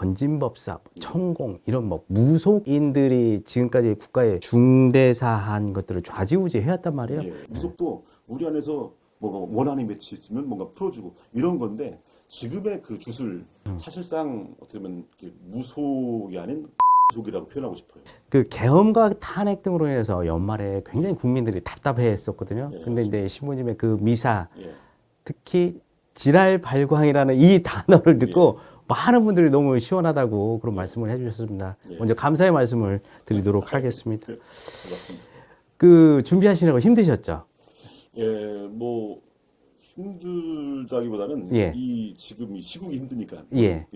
건진법사, 천공 이런 뭐 무속인들이 지금까지 국가의 중대사한 것들을 좌지우지 해왔단 말이에요. 예, 무속도 우리 안에서 뭐가 원한이 맺혀 있으면 뭔가 풀어주고 이런 건데 지금의 그 주술 사실상 어떻게 보면 이렇게 무속이 아닌 무속이라고 표현하고 싶어요. 그 계엄과 탄핵 등으로 인해서 연말에 굉장히 국민들이 답답해했었거든요. 예, 근데 이제 신부님의 그 미사, 예, 특히 지랄발광이라는 이 단어를 듣고 많은 분들이 너무 시원하다고 그런 말씀을 해주셨습니다. 예. 먼저 감사의 말씀을 드리도록 하겠습니다. 고맙습니다. 그 준비하시느라고 힘드셨죠? 예, 뭐 힘들다기보다는 예. 이 지금 이 시국이 힘드니까 예.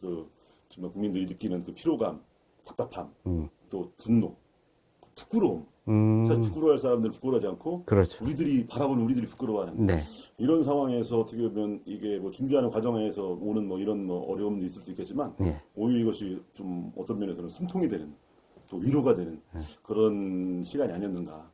그 정말 국민들이 느끼는 그 피로감, 답답함, 음. 또 분노, 부끄러움. 사실 부끄러워할 사람들은 부끄러워하지 않고 그렇죠. 우리들이 바라보는 우리들이 부끄러워하는 네. 이런 상황에서 어떻게 보면 이게 뭐 준비하는 과정에서 오는 뭐 이런 뭐 어려움도 있을 수 있겠지만 예. 오히려 이것이 좀 어떤 면에서는 숨통이 되는 또 위로가 되는 그런 시간이 아니었는가.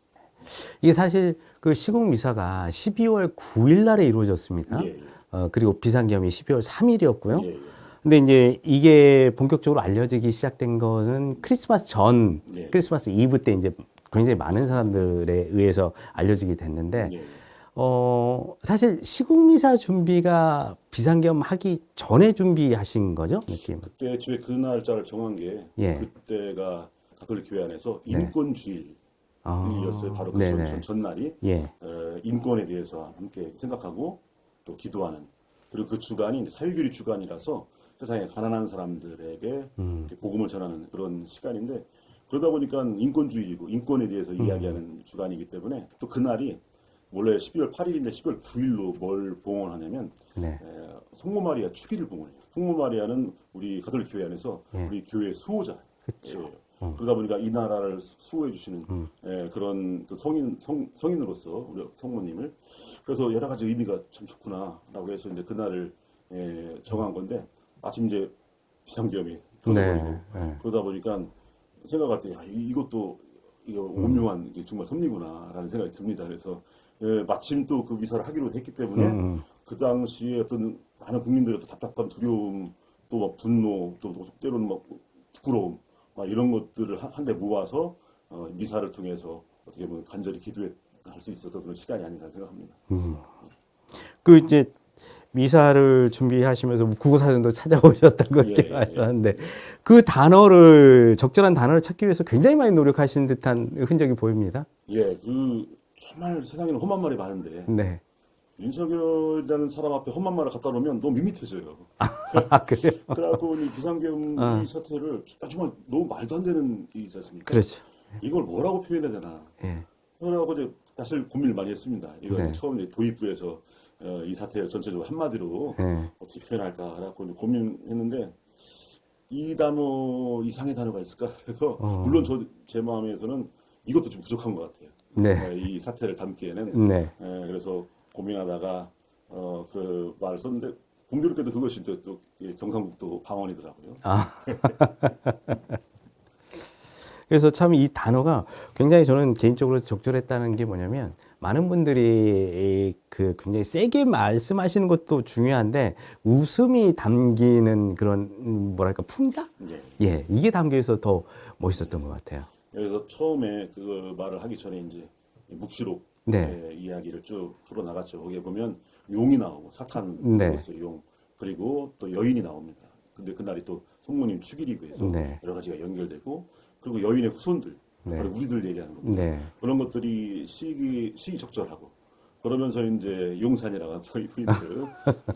이게 사실 그 시국 미사가 12월 9일 날에 이루어졌습니다. 예, 예. 그리고 비상계엄이 12월 3일이었고요. 예, 예. 근데 이제 이게 본격적으로 알려지기 시작된 것은 크리스마스 전, 예. 크리스마스 이브 때 이제 굉장히 많은 사람들에 의해서 알려지게 됐는데, 예. 사실 시국미사 준비가 비상계엄 하기 전에 준비하신 거죠? 느낌. 그때 애초에 그 날짜를 정한 게 예. 그때가 가톨릭 교회 안에서 네. 인권주일이었어요. 바로 그 네네. 전날이 예. 인권에 대해서 함께 생각하고 또 기도하는 그리고 그 주간이 이제 사회교리 주간이라서 세상에 가난한 사람들에게 이렇게 복음을 전하는 그런 시간인데 그러다 보니까 인권주의이고 인권에 대해서 이야기하는 주간이기 때문에 또 그날이 원래 12월 8일인데 12월 9일로 뭘 봉헌하냐면 네. 성모 마리아 축일을 봉헌해요. 성모 마리아는 우리 가톨릭 교회 안에서 예. 우리 교회 수호자. 그쵸. 그러다 보니까 이 나라를 수호해 주시는 그런 또 성인으로서 우리 성모님을 그래서 여러 가지 의미가 참 좋구나라고 해서 이제 그날을 정한 건데 마침 이제 비상계엄이 터져버리고 네. 그러다 보니까 생각할 때 야, 이것도 이거 오묘한 이게 정말 섭리구나라는 생각이 듭니다. 그래서 마침 또 그 미사를 하기로 했기 때문에 그 당시에 어떤 많은 국민들의 또 답답한 두려움 또 막 분노 또 때로는 막 부끄러움 막 이런 것들을 한데 모아서 미사를 통해서 어떻게 보면 간절히 기도할 수 있었던 그런 시간이 아닌가 생각합니다. 그 이제 미사를 준비하시면서 국어사전도 찾아오셨다고 이렇게 예. 하셨는데 그 단어를 적절한 단어를 찾기 위해서 굉장히 많이 노력하신 듯한 흔적이 보입니다. 예, 그 정말 세상에는 험한 말이 많은데 네. 윤석열이라는 사람 앞에 험한 말을 갖다 놓으면 너무 밋밋해져요. 아, 그래요? 그래갖고 이 비상계엄 이 사태를 정말 너무 말도 안 되는 일이지 않습니까? 그렇죠. 이걸 뭐라고 표현해야 되나? 예. 그래갖고 이제 사실 고민을 많이 했습니다. 이거 네. 처음 이제 도입부에서 이 사태를 전체적으로 한마디로 네. 어떻게 표현할까? 그래갖고 이제 고민했는데 이 단어 이상의 단어가 있을까? 그래서 물론 제 마음에서는 이것도 좀 부족한 것 같아요. 네. 이 사태를 담기에는 네. 그래서 고민하다가 그 말을 썼는데 공교롭게도 그것이 또 경상북도 방언이더라고요. 그래서 참 이 단어가 굉장히 저는 개인적으로 적절했다는 게 뭐냐면 많은 분들이 그 굉장히 세게 말씀하시는 것도 중요한데 웃음이 담기는 그런 뭐랄까 풍자? 예. 예, 이게 담겨 있어서 더 멋있었던 것 같아요. 그래서 처음에 그 말을 하기 전에 이제 묵시록 네. 이야기를 쭉 풀어 나갔죠. 거기에 보면 용이 나오고 사탄 네. 용 그리고 또 여인이 나옵니다. 근데 그날이 또 성모님 축일이고 해서 네. 여러 가지가 연결되고 그리고 여인의 후손들 네. 바로 우리들 얘기하는 겁니다. 네. 그런 것들이 시적절하고 그러면서 이제 용산이라고 하는 포인트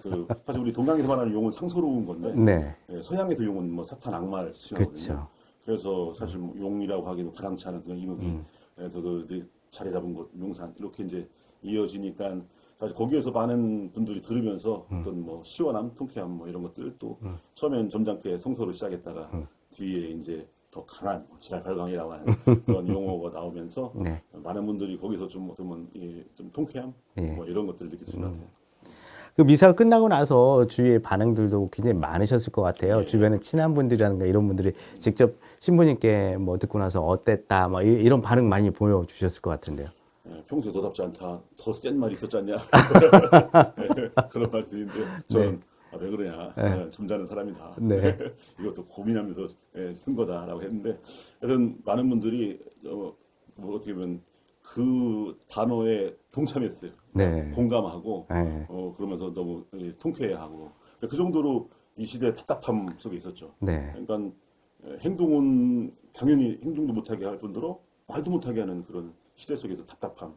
그 사실 우리 동양에서 말하는 용은 상서로운 건데 네. 서양에서 용은 뭐 사탄 악마를 칭하거든요. 그렇죠. 그래서 사실 뭐 용이라고 하기도 가당치 않은 그런 이목이 그래서 그 자리 잡은 곳 용산 이렇게 이제 이어지니까 사실 거기에서 많은 분들이 들으면서 어떤 뭐 시원함, 통쾌함 뭐 이런 것들 또 처음엔 점잖게 성서로 시작했다가 뒤에 이제 더 강한 지랄발광이라고 하는 그런 용어가 나오면서 네. 많은 분들이 거기서 좀 어떤 좀 통쾌함 뭐 이런 것들을 느끼신 것 같아요. 그 미사가 끝나고 나서 주위의 반응들도 굉장히 많으셨을 것 같아요. 주변에 친한 분들이라든가 이런 분들이 직접 신부님께 뭐 듣고 나서 어땠다, 뭐 이런 반응 많이 보여주셨을 것 같은데요. 평소에 너답지 않다, 더 센 말이 있었지 않냐 그런 말들인데 저는 왜 그러냐. 네. 점잖은 사람이다. 네. 이것도 고민하면서 쓴 거다라고 했는데, 하여튼 많은 분들이 뭐 어떻게 보면 그 단어에 동참했어요. 네. 공감하고 네. 그러면서 너무 통쾌해하고 그 정도로 이 시대의 답답함 속에 있었죠. 네. 그러니까 행동은 당연히 행동도 못하게 할 뿐더러 말도 못하게 하는 그런 시대 속에서 답답함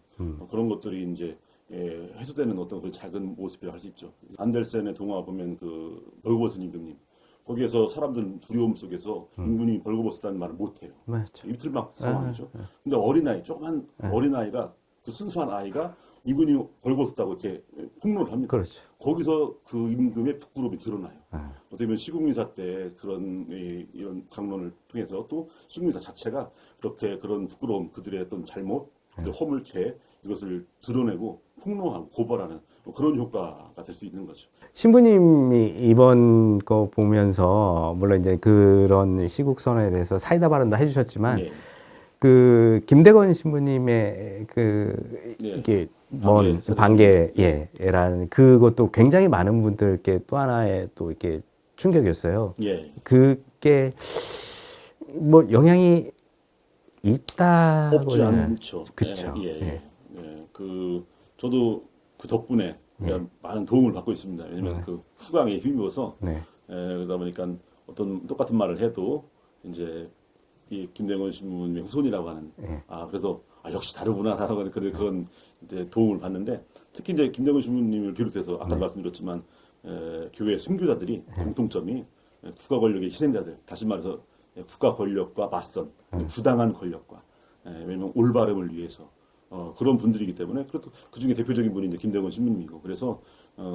그런 것들이 이제 해소되는 어떤 그 작은 모습이라고 할 수 있죠. 안델센의 동화 보면 그 벌거벗은 임금님 거기에서 사람들은 두려움 속에서 임금님이 벌거벗었다는 말을 못해요. 맞죠. 입틀막 상황이죠. 근데 어린아이 조그만 어린아이가 그 순수한 아이가 임금님이 벌거벗었다고 이렇게 폭로를 합니다. 그렇죠. 거기서 그 임금의 부끄러움이 드러나요. 아. 어떻게 보면 시국민사 때 그런 이런 강론을 통해서 또 시국민사 자체가 그렇게 그런 부끄러움, 그들의 어떤 잘못, 그들의 허물죄 이것을 드러내고 폭로하고 고발하는 그런 효과가 될 수 있는 거죠. 신부님이 이번 거 보면서 물론 이제 그런 시국선언에 대해서 사이다 발언도 해주셨지만 예. 그 김대건 신부님의 그 예. 이게 뭔 반개, 반개라는 그것도 굉장히 많은 분들께 또 하나의 또 이렇게 충격이었어요. 예. 그게 뭐 영향이 있다고 없지 않죠. 그쵸. 예, 예, 예. 예. 저도 그 덕분에 많은 도움을 받고 있습니다. 왜냐면 그 후광에 힘입어서 네. 그러다 보니까 어떤 똑같은 말을 해도 이제 이 김대건 신부님의 후손이라고 하는 예. 그래서 역시 다르구나라는 그런 이제 도움을 받는데 특히 이제 김대건 신부님을 비롯해서 아까 말씀드렸지만 교회 선교자들이 공통점이 국가 권력의 희생자들 다시 말해서 국가 권력과 맞선 부당한 권력과 왜냐면 올바름을 위해서 그런 분들이기 때문에 그것도 그 중에 대표적인 분이 이제 김대건 신부님이고 그래서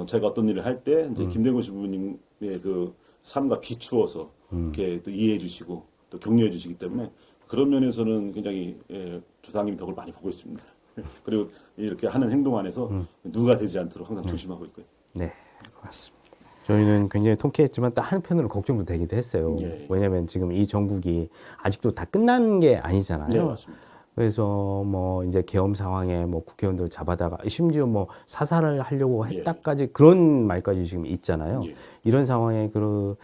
제가 어떤 일을 할 때 이제 김대건 신부님의 그 삶과 비추어서 이렇게 또 이해해 주시고 또 격려해 주시기 때문에 그런 면에서는 굉장히 조상님 덕을 많이 보고 있습니다. 그리고 이렇게 하는 행동 안에서 누가 되지 않도록 항상 조심하고 있고요. 네, 고맙습니다. 저희는 굉장히 통쾌했지만 또 한편으로 걱정도 되기도 했어요. 예. 왜냐하면 지금 이 정국이 아직도 다 끝난 게 아니잖아요. 네, 맞습니다. 그래서 뭐 이제 계엄 상황에 뭐 국회의원들 잡아다가 심지어 뭐 사살을 하려고 했다까지 그런 말까지 지금 있잖아요. 예. 이런 상황에 그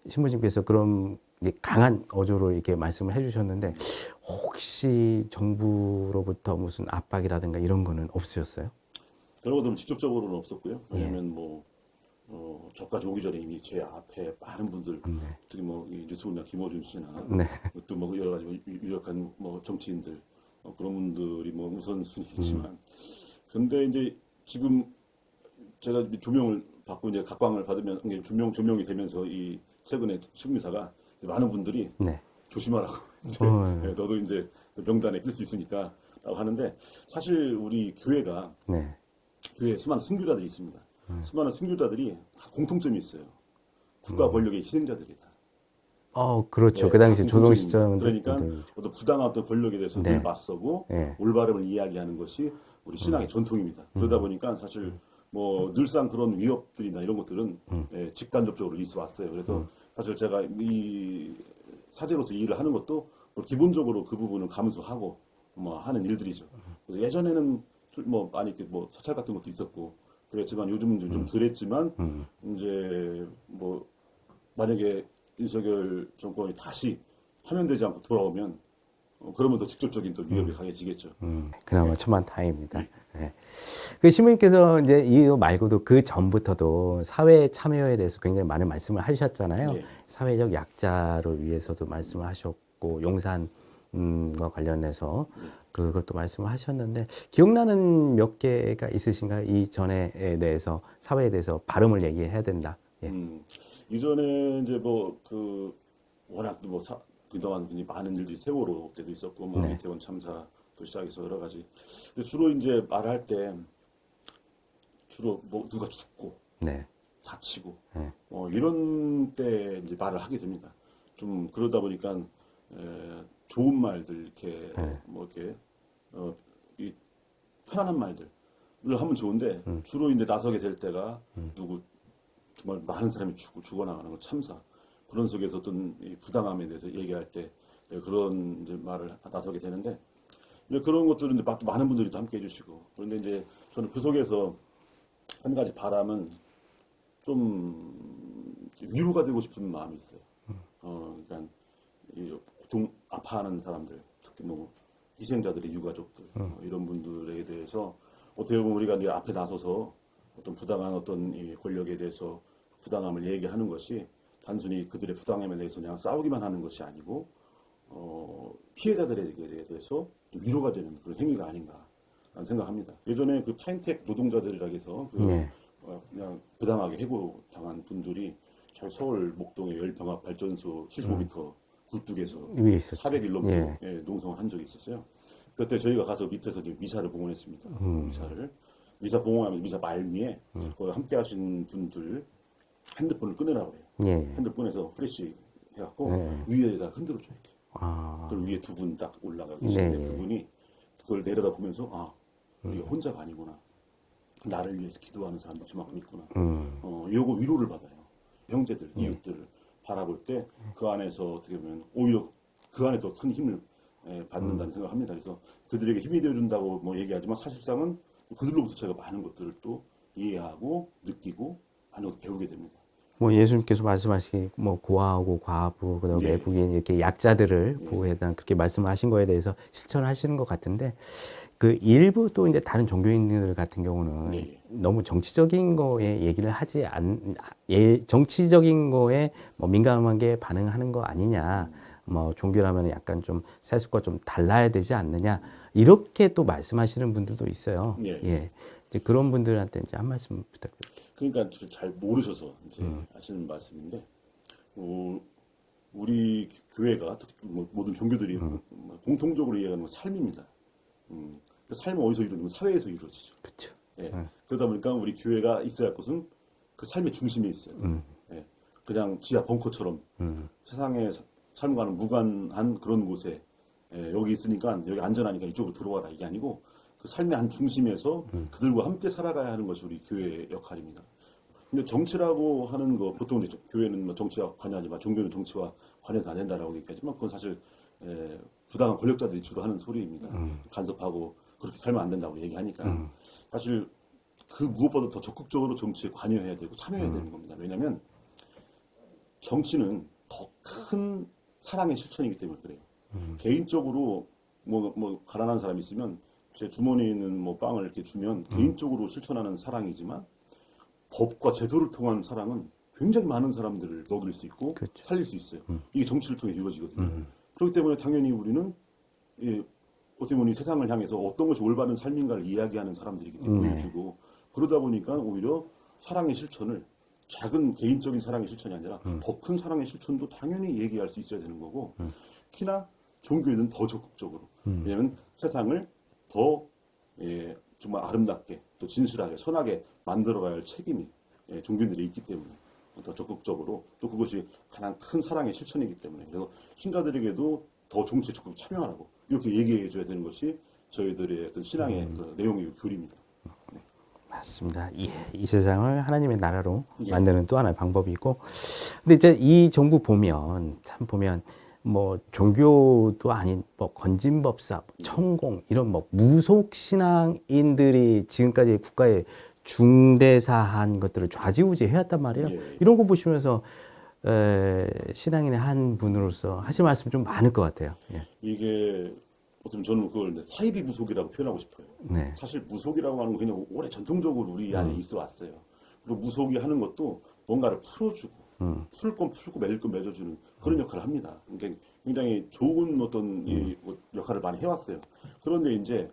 신부님께서 그런 이제 강한 어조로 이렇게 말씀을 해주셨는데 혹시 정부로부터 무슨 압박이라든가 이런 거는 없으셨어요? 그런 것들은 직접적으로는 없었고요. 왜냐하면 저까지 오기 전에 이미 제 앞에 많은 분들, 특히 이 뉴스공장 김어준 씨나 네. 또 뭐 여러 가지 유력한 뭐 정치인들 그런 분들이 뭐 우선순위겠지만, 근데 이제 지금 제가 조명을 받고 이제 각광을 받으면 조명이 되면서 이 최근에 시국민사가 많은 분들이 네. 조심하라고 이제 너도 이제 명단에 낄 수 있으니까라고 하는데 사실 우리 교회가 네. 교회에 수많은 순교자들이 있습니다. 수많은 순교자들이 다 공통점이 있어요. 국가 권력의 희생자들이다. 그렇죠. 네, 그 당시 다 조동 공통점입니다. 시점 그러니까 어떤 부당한 어떤 권력에 대해서 늘 맞서고 올바름을 이야기하는 것이 우리 신앙의 전통입니다. 그러다 보니까 사실 뭐 늘상 그런 위협들이나 이런 것들은 직간접적으로 있어 왔어요. 그래서 사실 제가 이 사제로서 이 일을 하는 것도 기본적으로 그 부분을 감수하고 뭐 하는 일들이죠. 그래서 예전에는 뭐 많이 이렇게 뭐 사찰 같은 것도 있었고 그랬지만 요즘은 좀 덜했지만 이제 뭐 만약에 윤석열 정권이 다시 파면되지 않고 돌아오면 그러면 더 직접적인 또 위협이 강해지겠죠. 그나마 천만 다행입니다. 네. 그 신부님께서 이제 이거 말고도 그 전부터도 사회 참여에 대해서 굉장히 많은 말씀을 하셨잖아요. 네. 사회적 약자를 위해서도 말씀을 하셨고 용산과 관련해서 그것도 말씀을 하셨는데 기억나는 몇 개가 있으신가요? 이 전에 대해서 사회에 대해서 발음을 얘기해야 된다. 예. 이전에 이제 워낙 그동안 굉장히 많은 일들이 세월호 때도 있었고 뭐 이태원 참사도 시작해서 여러 가지. 근데 주로 이제 말할 때 주로 뭐 누가 죽고 네. 다치고 이런 때 이제 말을 하게 됩니다. 좀 그러다 보니까 좋은 말들 이렇게 뭐 이렇게 이 편안한 말들을 하면 좋은데 주로 이제 나서게 될 때가 누구 정말 많은 사람이 죽어나가는 거 참사 그런 속에서 어떤 이 부당함에 대해서 얘기할 때 그런 이제 말을 나서게 되는데 이제 그런 것들은 이제 많은 분들이 또 함께 해주시고 그런데 이제 저는 그 속에서 한 가지 바람은 좀 위로가 되고 싶은 마음이 있어요. 그러니까 이 보통 아파하는 사람들, 특히 뭐 희생자들의 유가족들 이런 분들에 대해서 어떻게 보면 우리가 이제 앞에 나서서 어떤 부당한 어떤 이 권력에 대해서 부당함을 얘기하는 것이 단순히 그들의 부당함에 대해서 그냥 싸우기만 하는 것이 아니고 피해자들에 대해서 위로가 되는 그런 행위가 아닌가라는 생각합니다. 예전에 그 파인텍 노동자들이라 해서 네. 그냥 부당하게 해고당한 분들이 저희 서울 목동의 열병합 발전소 75m 굴뚝에서 위에 있었죠. 400일 넘게 예. 농성을 한 적이 있었어요. 그때 저희가 가서 밑에서 이제 미사를 봉헌했습니다. 미사 봉헌하면서 미사 말미에 거기 함께 하신 분들 핸드폰을 끊으라고 그래요. 예. 핸드폰 꺼내서 프레시 해갖고 네. 위에다 흔들어줘야 돼. 아. 그걸 위에 두 분 딱 올라가 계시는데 네. 그분이 그걸 내려다 보면서 우리가 혼자가 아니구나. 나를 위해서 기도하는 사람도 저만큼 있구나. 요거 위로를 받아요. 형제들, 이웃들을 바라볼 때 그 안에서 어떻게 보면 오히려 그 안에 더 큰 힘을 받는다는 생각합니다. 그래서 그들에게 힘이 되어준다고 뭐 얘기하지만 사실상은 그들로부터 제가 많은 것들을 또 이해하고 느끼고 많은 것을 배우게 됩니다. 뭐 예수님께서 말씀하시기 뭐 고아하고 과부 그다음에 네. 외국인 이렇게 약자들을 보호해달라는 그렇게 말씀하신 거에 대해서 실천하시는 것 같은데 그 일부 또 이제 다른 종교인들 같은 경우는 네. 너무 정치적인 거에 얘기를 하지 정치적인 거에 뭐 민감하게 반응하는 거 아니냐. 뭐 종교라면 약간 좀 세속과 좀 달라야 되지 않느냐. 이렇게 또 말씀하시는 분들도 있어요. 네. 예. 이제 그런 분들한테 이제 한 말씀 부탁드립니다. 그러니까 잘 모르셔서 이제 하시는 말씀인데 우리 교회가 특히 뭐 모든 종교들이 공통적으로 이해하는 건 삶입니다. 그 삶은 어디서 이루어지면 사회에서 이루어지죠. 그렇죠. 예. 그러다 보니까 우리 교회가 있어야 할 것은 그 삶의 중심에 있어요. 예. 그냥 지하 벙커처럼 세상의 삶과는 무관한 그런 곳에 여기 있으니까 여기 안전하니까 이쪽으로 들어와라 이게 아니고 그 삶의 한 중심에서 그들과 함께 살아가야 하는 것이 우리 교회의 역할입니다. 근데 정치라고 하는 거 보통 이제 교회는 뭐 정치와 관여하지만 종교는 정치와 관여도 안 된다라고 얘기하지만 그건 사실 부당한 권력자들이 주로 하는 소리입니다. 간섭하고 그렇게 살면 안 된다고 얘기하니까 사실 그 무엇보다 더 적극적으로 정치에 관여해야 되고 참여해야 되는 겁니다. 왜냐하면 정치는 더 큰 사랑의 실천이기 때문에 그래요. 개인적으로 뭐 가난한 사람이 있으면 제 주머니에 있는 뭐 빵을 이렇게 주면 개인적으로 실천하는 사랑이지만 법과 제도를 통한 사랑은 굉장히 많은 사람들을 먹일 수 있고 그렇죠. 살릴 수 있어요. 이게 정치를 통해 이루어지거든요. 그렇기 때문에 당연히 우리는 어떻게 보면 이 세상을 향해서 어떤 것이 올바른 삶인가를 이야기하는 사람들이기 때문에 보여주고 그러다 보니까 오히려 사랑의 실천을 작은 개인적인 사랑의 실천이 아니라 더 큰 사랑의 실천도 당연히 얘기할 수 있어야 되는 거고 특히나 종교에는 더 적극적으로 왜냐하면 세상을 더 정말 아름답게 또 진실하게 선하게 만들어가야 할 책임이 종교인들이 있기 때문에 더 적극적으로 또 그것이 가장 큰 사랑의 실천이기 때문에 그래서 신자들에게도 더 정치에 적극 참여하라고 이렇게 얘기해 줘야 되는 것이 저희들의 어떤 신앙의 그 내용의 교리입니다. 네. 맞습니다. 예, 이 세상을 하나님의 나라로 예. 만드는 또 하나의 방법이고, 근데 이제 이 정부 보면 참 보면 뭐 종교도 아닌 뭐 건진법사, 천공 이런 뭐 무속 신앙인들이 지금까지 국가의 중대사한 것들을 좌지우지 해왔단 말이에요. 예. 이런 거 보시면서 신앙인의 한 분으로서 하실 말씀 좀 많을 것 같아요. 예. 이게 어쩌면 저는 그걸 사이비 무속이라고 표현하고 싶어요. 네. 사실 무속이라고 하는 건 그냥 오래 전통적으로 우리 안에 있어 왔어요. 그리고 무속이 하는 것도 뭔가를 풀어주고 풀 건 풀고 맺을 건 맺어주는 그런 역할을 합니다. 그러니까 굉장히 좋은 어떤 이 역할을 많이 해왔어요. 그런데 이제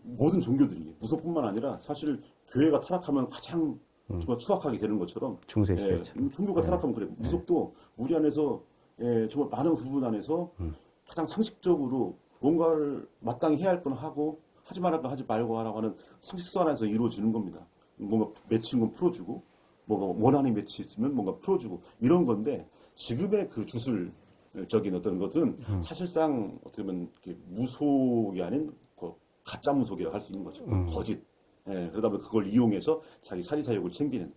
모든 종교들이 무속뿐만 아니라 사실 교회가 타락하면 가장 정말 추악하게 되는 것처럼 중세시대처럼. 종교가 타락하면 그래. 무속도 우리 안에서 정말 많은 부분 안에서 가장 상식적으로 뭔가를 마땅히 해야 할 건 하고 하지 말할 건 하지 말고 하라고 하는 상식선 안에서 이루어지는 겁니다. 뭔가 맺힌 건 풀어주고 뭔가 원한이 맺혀 있으면 뭔가 풀어주고 이런 건데 지금의 그 주술적인 어떤 것은 사실상 어떻게 보면 이렇게 무속이 아닌 그 가짜 무속이라고 할 수 있는 거죠. 거짓. 그러다 보니 그걸 이용해서 자기 사리사욕을 챙기는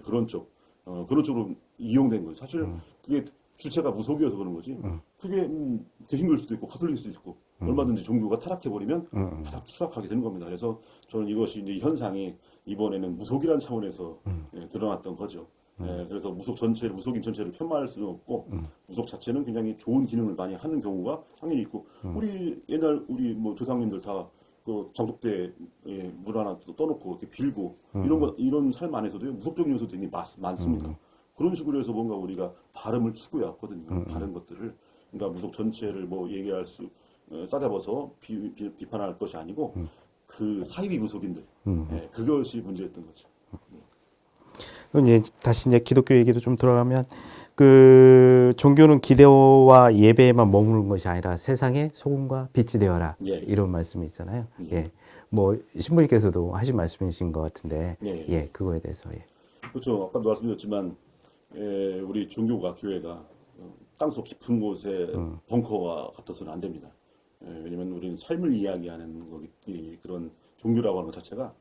그런 쪽으로 이용된 거죠. 사실 그게 주체가 무속이어서 그런 거지. 그게 개신교일 수도 있고 가톨릭일 수도 있고 얼마든지 종교가 타락해버리면 가장 추락하게 되는 겁니다. 그래서 저는 이것이 이제 현상이 이번에는 무속이라는 차원에서 드러났던 거죠. 그래서 무속인 전체를 폄하할 수는 없고 무속 자체는 굉장히 좋은 기능을 많이 하는 경우가 당연히 있고 우리 옛날 우리 뭐 조상님들 다 그 장독대에 물 하나 떠놓고 이렇게 빌고 이런 삶 안에서도 무속적인 요소도 굉장히 많습니다. 그런 식으로 해서 뭔가 우리가 발음을 추구해왔거든요. 다른 것들을 그러니까 무속 전체를 뭐 얘기할 수 싸잡아서 비판할 것이 아니고 그 사이비 무속인들 그것이 문제였던 거죠. 그럼 이제 다시 이제 기독교 얘기도 좀 들어가면 그 종교는 기도와 예배에만 머무는 것이 아니라 세상에 소금과 빛이 되어라 예. 이런 말씀이 있잖아요. 예. 뭐 신부님께서도 하신 말씀이신 것 같은데 예, 그거에 대해서 예. 그렇죠. 아까도 말씀드렸지만 우리 종교가 교회가 땅속 깊은 곳에 벙커와 같아서는 안 됩니다. 왜냐하면 우리는 삶을 이야기하는 거기 그런 종교라고 하는 것 자체가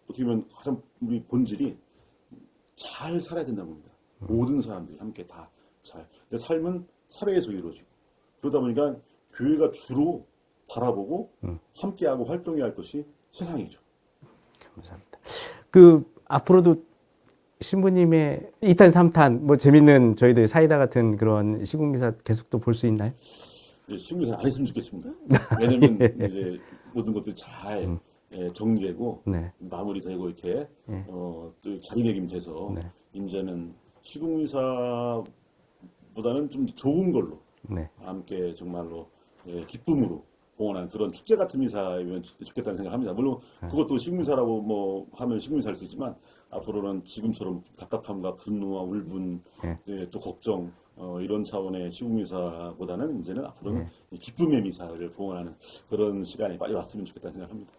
어떻게 보면 가장 우리 본질이 잘 살아야 된다는 겁니다. 모든 사람들이 함께 다 잘. 근데 삶은 사회에서 이루어지고 그러다 보니까 교회가 주로 바라보고 함께하고 활동해야 할 것이 세상이죠. 감사합니다. 그 앞으로도 신부님의 2탄, 3탄 뭐 재밌는 저희들 사이다 같은 그런 시국미사 계속 또 볼 수 있나요? 신경을 안 했으면 좋겠습니다. 왜냐면 이제 모든 것들이 잘 정리되고 네. 마무리되고 이렇게 또 자리매김돼서 이제는 시국미사보다는 좀 좋은 걸로 네. 함께 정말로 기쁨으로 봉헌하는 그런 축제 같은 미사이면 좋겠다는 생각합니다. 물론 그것도 시국미사라고 뭐 하면 시국미사일 수 있지만 앞으로는 지금처럼 답답함과 분노와 울분, 또 걱정 이런 차원의 시국미사보다는 이제는 앞으로는 기쁨의 미사를 봉헌하는 그런 시간이 빨리 왔으면 좋겠다는 생각합니다.